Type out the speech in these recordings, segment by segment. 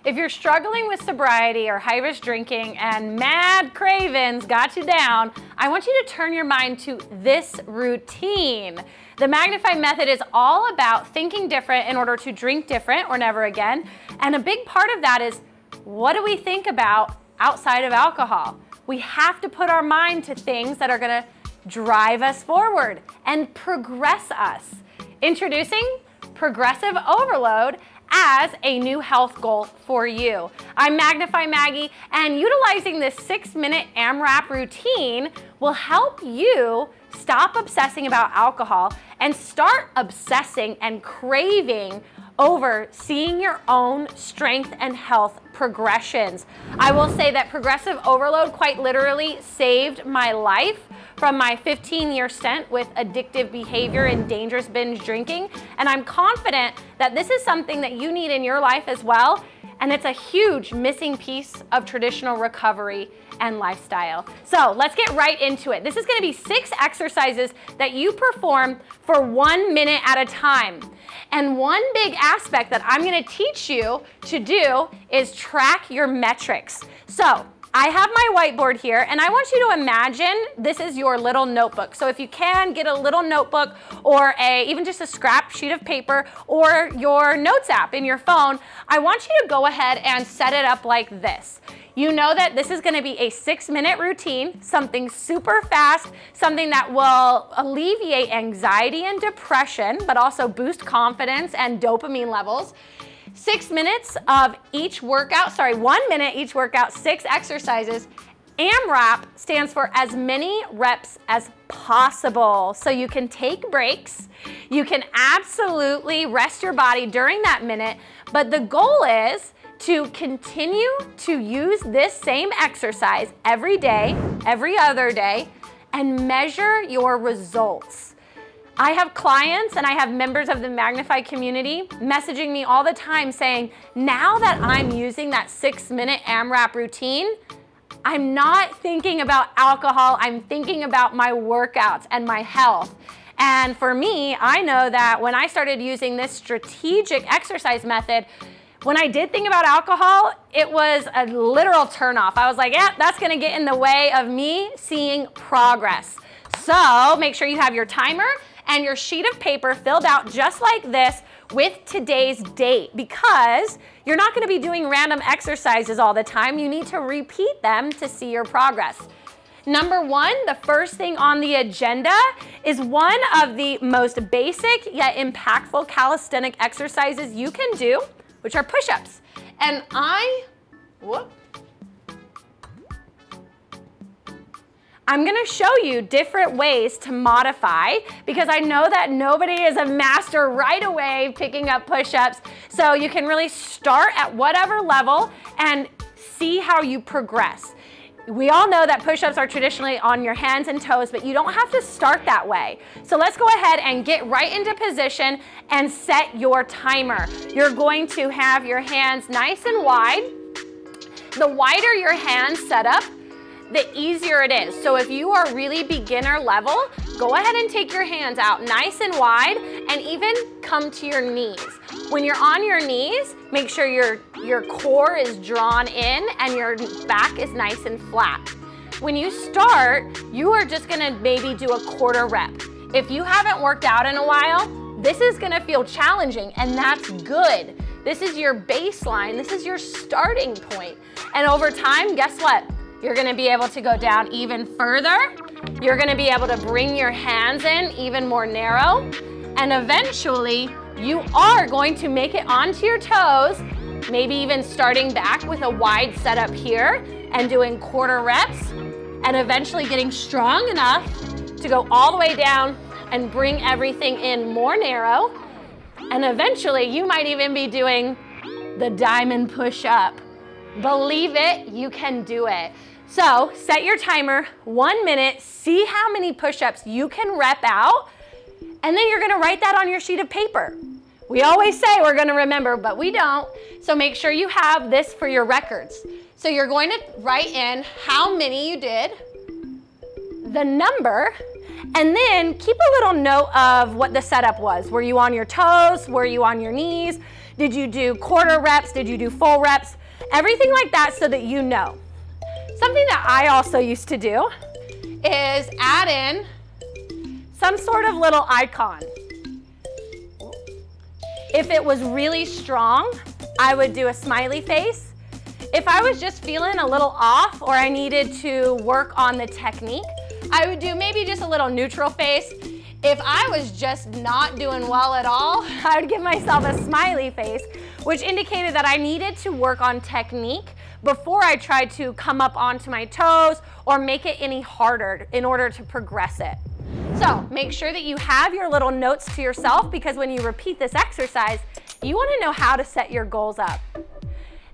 If you're struggling with sobriety or high-risk drinking and mad cravings got you down, I want you to turn your mind to this routine. The Magnify method is all about thinking different in order to drink different or never again. And a big part of that is, what do we think about outside of alcohol? We have to put our mind to things that are gonna drive us forward and progress us. Introducing Progressive Overload as a new health goal for you. I'm Magnify Maggie, and utilizing this 6-minute AMRAP routine will help you stop obsessing about alcohol and start obsessing and craving over seeing your own strength and health progressions. I will say that Progressive Overload quite literally saved my life from my 15-year stint with addictive behavior and dangerous binge drinking. And I'm confident that this is something that you need in your life as well. And it's a huge missing piece of traditional recovery and lifestyle. So let's get right into it. This is gonna be 6 exercises that you perform for 1 minute at a time. And one big aspect that I'm gonna teach you to do is track your metrics. So I have my whiteboard here, and I want you to imagine this is your little notebook. So if you can, get a little notebook or even just a scrap sheet of paper or your notes app in your phone. I want you to go ahead and set it up like this. You know that this is gonna be a 6-minute routine, something super fast, something that will alleviate anxiety and depression, but also boost confidence and dopamine levels. 6 minutes of each workout, 1 minute each workout, 6 exercises. AMRAP stands for as many reps as possible. So you can take breaks, you can absolutely rest your body during that minute, but the goal is to continue to use this same exercise every day, every other day, and measure your results. I have clients and I have members of the Magnify community messaging me all the time saying, now that I'm using that 6-minute AMRAP routine, I'm not thinking about alcohol, I'm thinking about my workouts and my health. And for me, I know that when I started using this strategic exercise method, when I did think about alcohol, it was a literal turnoff. I was like, yeah, that's gonna get in the way of me seeing progress. So make sure you have your timer and your sheet of paper filled out just like this with today's date, because you're not gonna be doing random exercises all the time. You need to repeat them to see your progress. Number 1, the first thing on the agenda is one of the most basic yet impactful calisthenic exercises you can do, which are push-ups. And I'm gonna show you different ways to modify, because I know that nobody is a master right away picking up push-ups. So you can really start at whatever level and see how you progress. We all know that push-ups are traditionally on your hands and toes, but you don't have to start that way. So let's go ahead and get right into position and set your timer. You're going to have your hands nice and wide. The wider your hands set up, the easier it is. So if you are really beginner level, go ahead and take your hands out nice and wide and even come to your knees. When you're on your knees, make sure your core is drawn in and your back is nice and flat. When you start, you are just gonna maybe do a 1/4 rep. If you haven't worked out in a while, this is gonna feel challenging, and that's good. This is your baseline, this is your starting point. And over time, guess what? You're gonna be able to go down even further. You're gonna be able to bring your hands in even more narrow. And eventually, you are going to make it onto your toes, maybe even starting back with a wide setup here and doing 1/4 reps, and eventually getting strong enough to go all the way down and bring everything in more narrow. And eventually, you might even be doing the diamond push-up. Believe it, you can do it. So set your timer, 1 minute, see how many push-ups you can rep out, and then you're gonna write that on your sheet of paper. We always say we're gonna remember, but we don't. So make sure you have this for your records. So you're going to write in how many you did, the number, and then keep a little note of what the setup was. Were you on your toes? Were you on your knees? Did you do quarter reps? Did you do full reps? Everything like that so that you know. Something that I also used to do is add in some sort of little icon. If it was really strong, I would do a smiley face. If I was just feeling a little off or I needed to work on the technique, I would do maybe just a little neutral face. If I was just not doing well at all, I would give myself a smiley face, which indicated that I needed to work on technique before I tried to come up onto my toes or make it any harder in order to progress it. So make sure that you have your little notes to yourself, because when you repeat this exercise, you want to know how to set your goals up.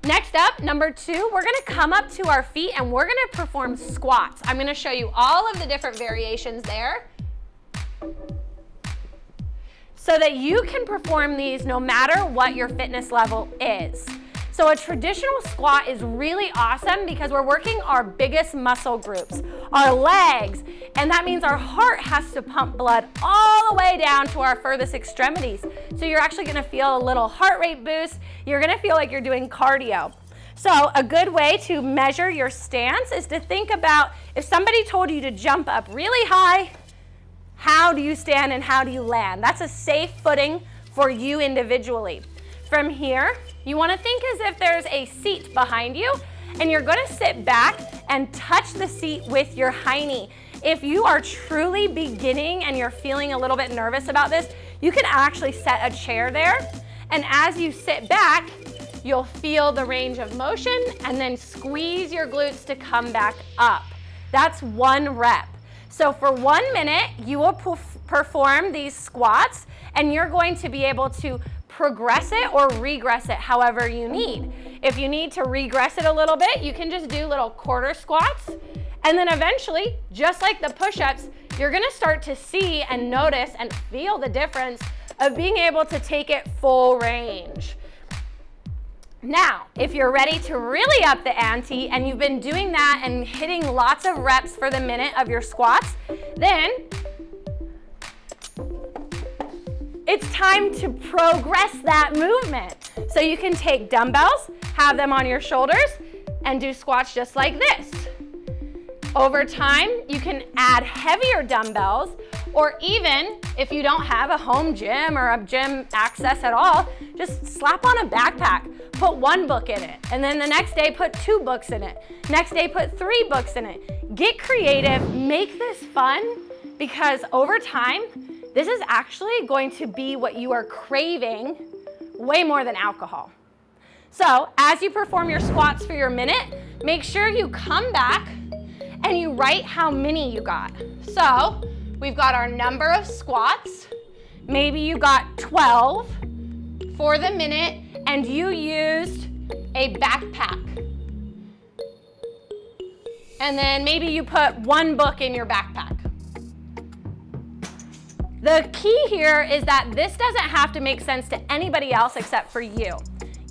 Next up, number 2, we're going to come up to our feet and we're going to perform squats. I'm going to show you all of the different variations there so that you can perform these no matter what your fitness level is. So a traditional squat is really awesome because we're working our biggest muscle groups, our legs, and that means our heart has to pump blood all the way down to our furthest extremities. So you're actually gonna feel a little heart rate boost. You're gonna feel like you're doing cardio. So a good way to measure your stance is to think about if somebody told you to jump up really high, how do you stand and how do you land? That's a safe footing for you individually. From here, you want to think as if there's a seat behind you and you're going to sit back and touch the seat with your hiney. If you are truly beginning and you're feeling a little bit nervous about this, you can actually set a chair there, and as you sit back, you'll feel the range of motion and then squeeze your glutes to come back up. That's 1 rep. So for 1 minute, you will perform these squats and you're going to be able to progress it or regress it however you need. If you need to regress it a little bit, you can just do little quarter squats, and then eventually, just like the push-ups, you're gonna start to see and notice and feel the difference of being able to take it full range. Now, if you're ready to really up the ante and you've been doing that and hitting lots of reps for the minute of your squats, then it's time to progress that movement. So you can take dumbbells, have them on your shoulders, and do squats just like this. Over time, you can add heavier dumbbells, or even if you don't have a home gym or a gym access at all, just slap on a backpack, put 1 book in it, and then the next day put 2 books in it. Next day put 3 books in it. Get creative, make this fun, because over time, this is actually going to be what you are craving way more than alcohol. So as you perform your squats for your minute, make sure you come back and you write how many you got. So we've got our number of squats. Maybe you got 12 for the minute and you used a backpack. And then maybe you put 1 book in your backpack. The key here is that this doesn't have to make sense to anybody else except for you.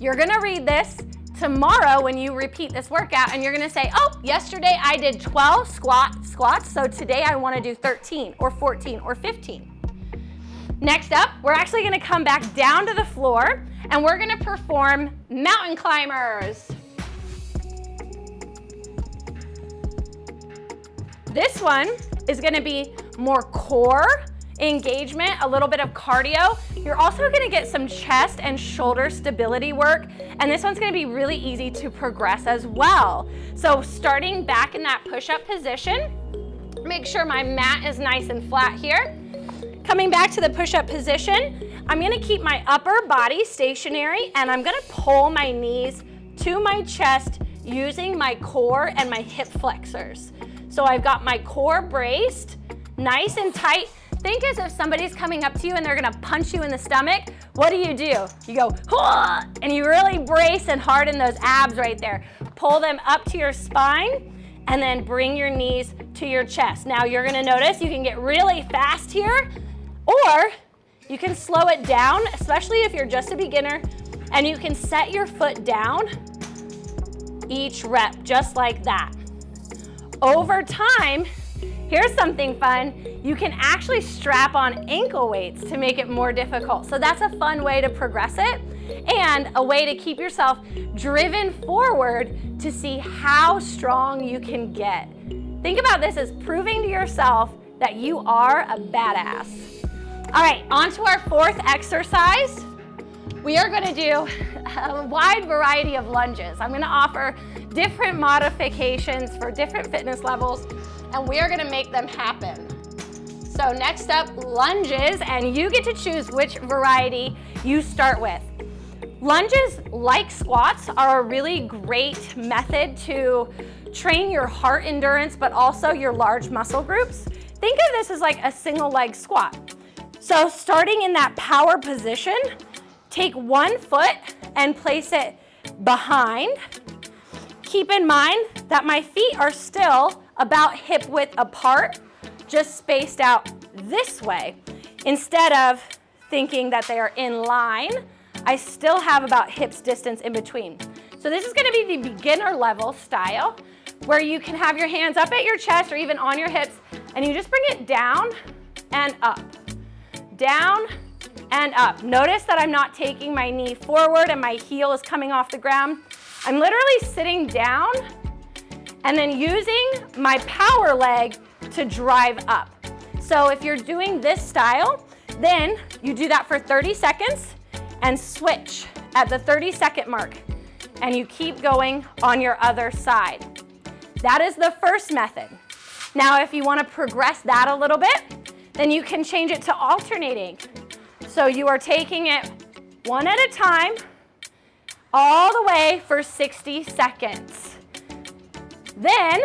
You're gonna read this tomorrow when you repeat this workout and you're gonna say, oh, yesterday I did 12 squats, so today I wanna do 13 or 14 or 15. Next up, we're actually gonna come back down to the floor and we're gonna perform mountain climbers. This one is gonna be more core engagement, a little bit of cardio. You're also gonna get some chest and shoulder stability work, and this one's gonna be really easy to progress as well. So starting back in that push-up position, make sure my mat is nice and flat here. Coming back to the push-up position, I'm gonna keep my upper body stationary and I'm gonna pull my knees to my chest using my core and my hip flexors. So I've got my core braced, nice and tight. Think as if somebody's coming up to you and they're gonna punch you in the stomach. What do? You go, "Hua!" and you really brace and harden those abs right there. Pull them up to your spine and then bring your knees to your chest. Now you're gonna notice you can get really fast here, or you can slow it down, especially if you're just a beginner, and you can set your foot down each rep, just like that. Over time, here's something fun. You can actually strap on ankle weights to make it more difficult. So that's a fun way to progress it. and a way to keep yourself driven forward to see how strong you can get. Think about this as proving to yourself that you are a badass. All right, on to our fourth exercise. We are gonna do a wide variety of lunges. I'm gonna offer different modifications for different fitness levels, and we are gonna make them happen. So next up, lunges, and you get to choose which variety you start with. Lunges, like squats, are a really great method to train your heart endurance, but also your large muscle groups. Think of this as like a single leg squat. So starting in that power position, take one foot and place it behind. Keep in mind that my feet are still about hip width apart, just spaced out this way. Instead of thinking that they are in line, I still have about hips distance in between. So this is gonna be the beginner level style where you can have your hands up at your chest or even on your hips, and you just bring it down and up. Down and up. Notice that I'm not taking my knee forward and my heel is coming off the ground. I'm literally sitting down and then using my power leg to drive up. So if you're doing this style, then you do that for 30 seconds and switch at the 30-second mark, and you keep going on your other side. That is the first method. Now, if you want to progress that a little bit, then you can change it to alternating. So you are taking it one at a time, all the way for 60 seconds. Then,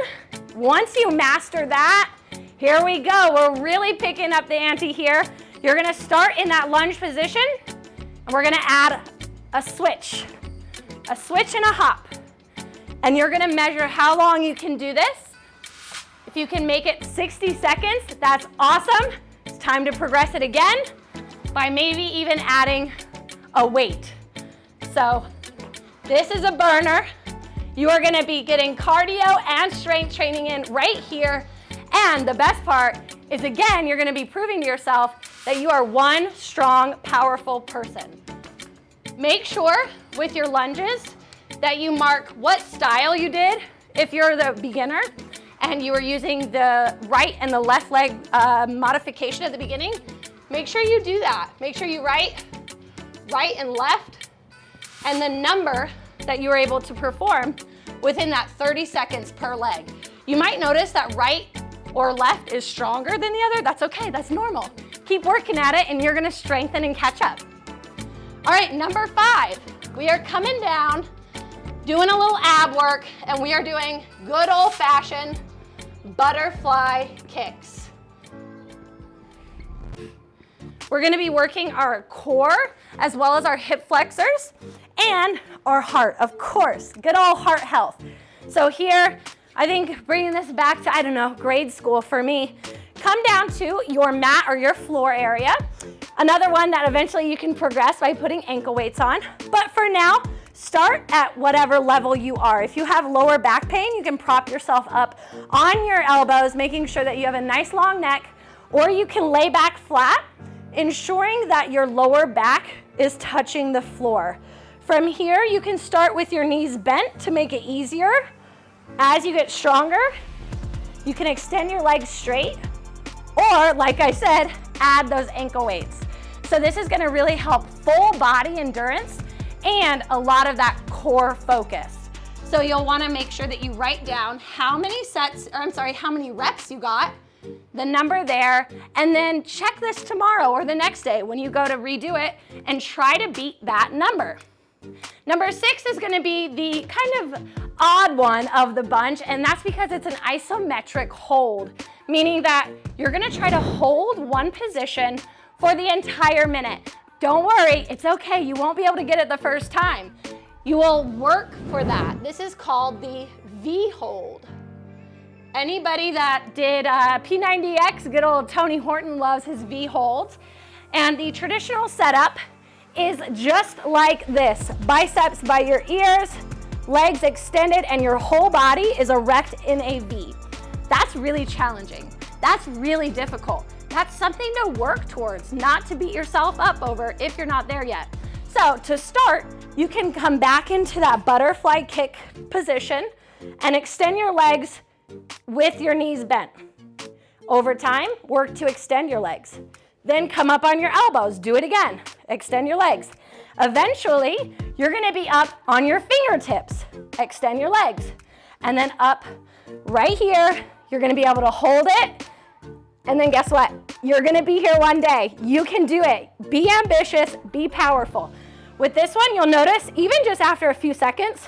once you master that, here we go. We're really picking up the ante here. You're gonna start in that lunge position, and we're gonna add a switch and a hop. And you're gonna measure how long you can do this. If you can make it 60 seconds, that's awesome. It's time to progress it again by maybe even adding a weight. So this is a burner. You are gonna be getting cardio and strength training in right here. And the best part is, again, you're gonna be proving to yourself that you are one strong, powerful person. Make sure with your lunges that you mark what style you did if you're the beginner and you were using the right and the left leg modification at the beginning. Make sure you do that. Make sure you write right and left and the number that you were able to perform within that 30 seconds per leg. You might notice that right or left is stronger than the other. That's okay, that's normal. Keep working at it and you're gonna strengthen and catch up. All right, number 5, we are coming down, doing a little ab work, and we are doing good old-fashioned butterfly kicks. We're gonna be working our core as well as our hip flexors and our heart, of course, good old heart health. So here, I think bringing this back to, I don't know, grade school for me, come down to your mat or your floor area. Another one that eventually you can progress by putting ankle weights on. But for now, start at whatever level you are. If you have lower back pain, you can prop yourself up on your elbows, making sure that you have a nice long neck, or you can lay back flat, ensuring that your lower back is touching the floor. From here, you can start with your knees bent to make it easier. As you get stronger, you can extend your legs straight, or like I said, add those ankle weights. So this is gonna really help full body endurance and a lot of that core focus. So you'll wanna make sure that you write down how many reps you got, the number there, and then check this tomorrow or the next day when you go to redo it and try to beat that number. Number 6 is gonna be the kind of odd one of the bunch, and that's because it's an isometric hold, meaning that you're gonna try to hold one position for the entire minute. Don't worry, it's okay, you won't be able to get it the first time. You will work for that. This is called the V hold. Anybody that did P90X, good old Tony Horton loves his V holds. And the traditional setup is just like this. Biceps by your ears, legs extended, and your whole body is erect in a V. That's really challenging. That's really difficult. That's something to work towards, not to beat yourself up over if you're not there yet. So to start, you can come back into that butterfly kick position and extend your legs with your knees bent. Over time, work to extend your legs. Then come up on your elbows, do it again. Extend your legs. Eventually, you're gonna be up on your fingertips. Extend your legs. And then up right here, you're gonna be able to hold it. And then guess what? You're gonna be here one day. You can do it. Be ambitious, be powerful. With this one, you'll notice, even just after a few seconds,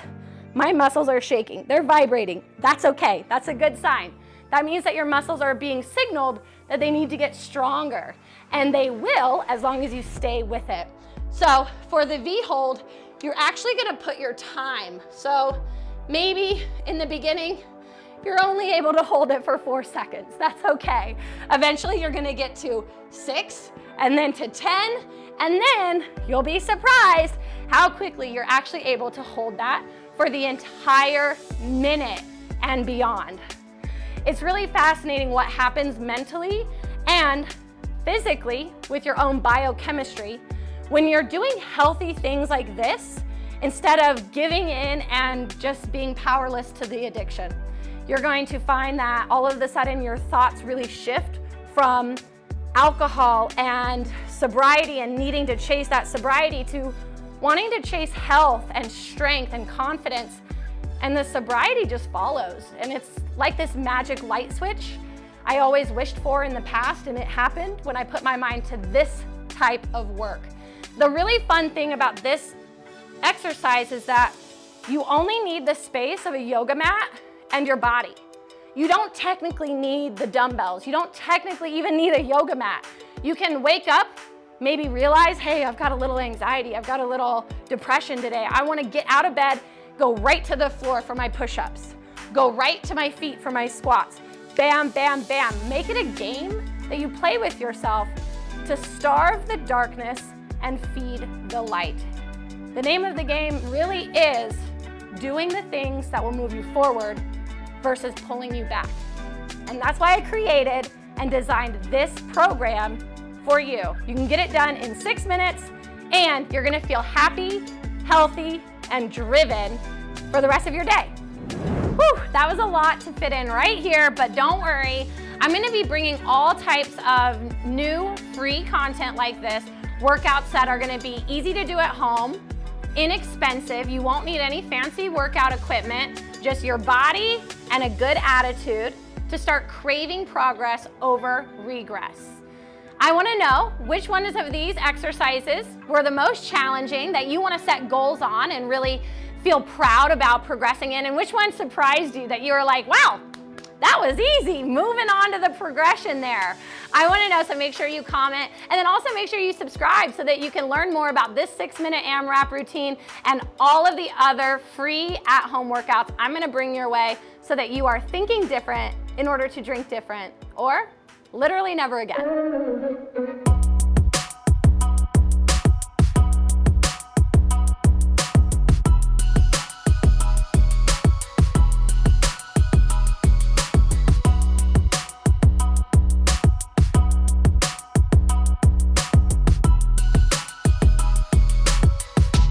my muscles are shaking, they're vibrating. That's okay, that's a good sign. That means that your muscles are being signaled that they need to get stronger. And they will, as long as you stay with it. So for the V hold, you're actually gonna put your time. So maybe in the beginning, you're only able to hold it for 4 seconds. That's okay. Eventually you're gonna get to 6 and then to 10, and then you'll be surprised how quickly you're actually able to hold that for the entire minute and beyond. It's really fascinating what happens mentally and physically with your own biochemistry when you're doing healthy things like this instead of giving in and just being powerless to the addiction. You're going to find that all of a sudden your thoughts really shift from alcohol and sobriety and needing to chase that sobriety to wanting to chase health and strength and confidence. And the sobriety just follows. And it's like this magic light switch I always wished for in the past, and it happened when I put my mind to this type of work. The really fun thing about this exercise is that you only need the space of a yoga mat and your body. You don't technically need the dumbbells. You don't technically even need a yoga mat. You can wake up, maybe realize, hey, I've got a little anxiety, I've got a little depression today. I wanna get out of bed, go right to the floor for my push-ups, go right to my feet for my squats. Bam, bam, bam. Make it a game that you play with yourself to starve the darkness and feed the light. The name of the game really is doing the things that will move you forward versus pulling you back. And that's why I created and designed this program for you. You can get it done in 6 minutes, and you're gonna feel happy, healthy, and driven for the rest of your day. Whew, that was a lot to fit in right here, but don't worry. I'm gonna be bringing all types of new free content like this, workouts that are gonna be easy to do at home, inexpensive. You won't need any fancy workout equipment, just your body and a good attitude to start craving progress over regress. I wanna know which ones of these exercises were the most challenging that you wanna set goals on and really feel proud about progressing in, and which one surprised you that you were like, wow, that was easy, moving on to the progression there. I wanna know, so make sure you comment, and then also make sure you subscribe so that you can learn more about this 6-minute AMRAP routine and all of the other free at-home workouts I'm gonna bring your way so that you are thinking different in order to drink different, or literally never again.